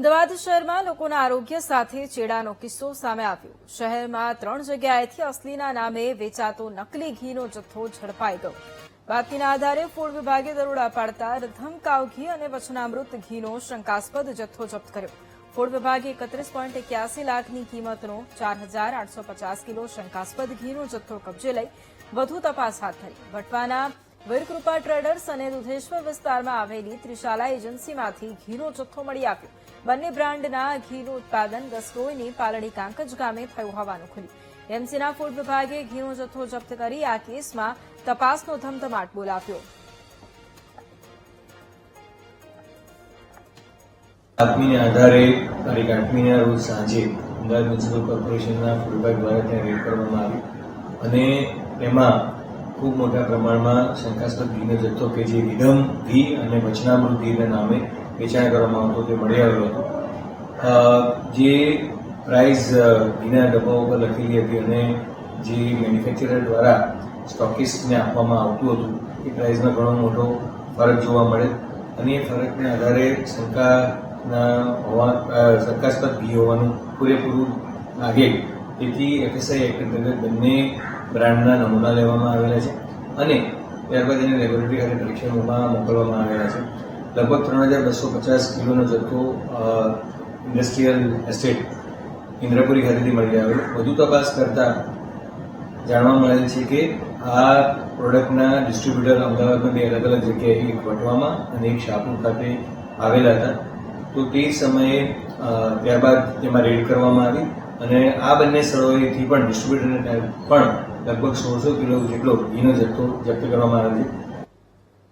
અમદાવાદ શહેરમાં લોકોના આરોગ્ય સાથે ચેડાનો કિસ્સો સામે આવ્યો। શહેરમાં 3 જગ્યાએથી અસલીના નામે વેચાતો નકલી ઘીનો જથ્થો ઝડપાઈ ગયો। બાતમીના આધારે ફૂડ વિભાગે દરોડા પાડતા રધમ કાવ ઘી અને વચનામૃત ઘીનો શંકાસ્પદ જથ્થો જપ્ત કર્યો। ફૂડ વિભાગે 31.81 લાખની કિંમતનો 4,850 કિલો શંકાસ્પદ ઘીનો જથ્થો કબજે લઈ વધુ તપાસ હાથ ધરી। વટવાના વીરકૃપા ટ્રેડર્સ અને દુધેશ્વર વિસ્તારમાં આવેલી ત્રિશાલા એજન્સીમાંથી ઘીનો જથ્થો મળી આવ્યો। બંને બ્રાન્ડના ઘીનું ઉત્પાદન ગસરોઈની પાલડી કાંકજ ગામે થયું હોવાનું ખુલ્યું। એમસીના ફૂડ વિભાગે ઘીનો જથ્થો જપ્ત કરી આ કેસમાં તપાસનો ધમધમાટ બોલાવ્યો। બાતમીને આધારે તારીખ 8મીના રોજ સાંજે અમદાવાદ મ્યુનિસિપલ કોર્પોરેશનના ફૂડ વિભાગ દ્વારા ત્યાં રેડ કરવામાં આવી અને તેમાં ખૂબ મોટા પ્રમાણમાં શંકાસ્પદ ઘીનો જથ્થો કે જે વિધમ ઘી અને વચનામૃત ઘીના નામે વેચાણ કરવામાં આવતો તે મળી આવ્યો હતો। જે પ્રાઇસ ઘીના ડબ્બા ઉપર લખેલી હતી અને જે મેન્યુફેક્ચરર દ્વારા સ્ટોકિસ્ટને આપવામાં આવતું હતું એ પ્રાઇસમાં ઘણો મોટો ફરક જોવા મળે અને એ ફરકને આધારે શંકાસ્પદ ઘી હોવાનું પૂરેપૂરું લાગે। તેથી એફએસઆઈ એક્ટ અંતર્ગત બંને બ્રાન્ડના નમૂના લેવામાં આવેલા છે અને ત્યારબાદ એને લેબોરેટરી ખાતે પરીક્ષણોમાં મોકલવામાં આવેલા છે। લગભગ 3,250 કિલોનો જથ્થો ઇન્ડસ્ટ્રીયલ એસ્ટેટ ઇન્દ્રપુરી ખાતેથી મળી આવેલો। વધુ તપાસ કરતા જાણવા મળેલ છે કે આ પ્રોડક્ટના ડિસ્ટ્રીબ્યુટર અમદાવાદમાં 2 અલગ અલગ જગ્યાએ, એક વટવામાં અને એક શાહપુર ખાતે આવેલા હતા। તો તે સમયે ત્યારબાદ તેમાં રેડ કરવામાં આવી અને આ બંને સ્થળોએથી પણ ડિસ્ટ્રીબ્યુટરને પણ લગભગ 1600 કિલો જેટલો ઘીનો જથ્થો જપ્ત કરવામાં આવ્યો છે।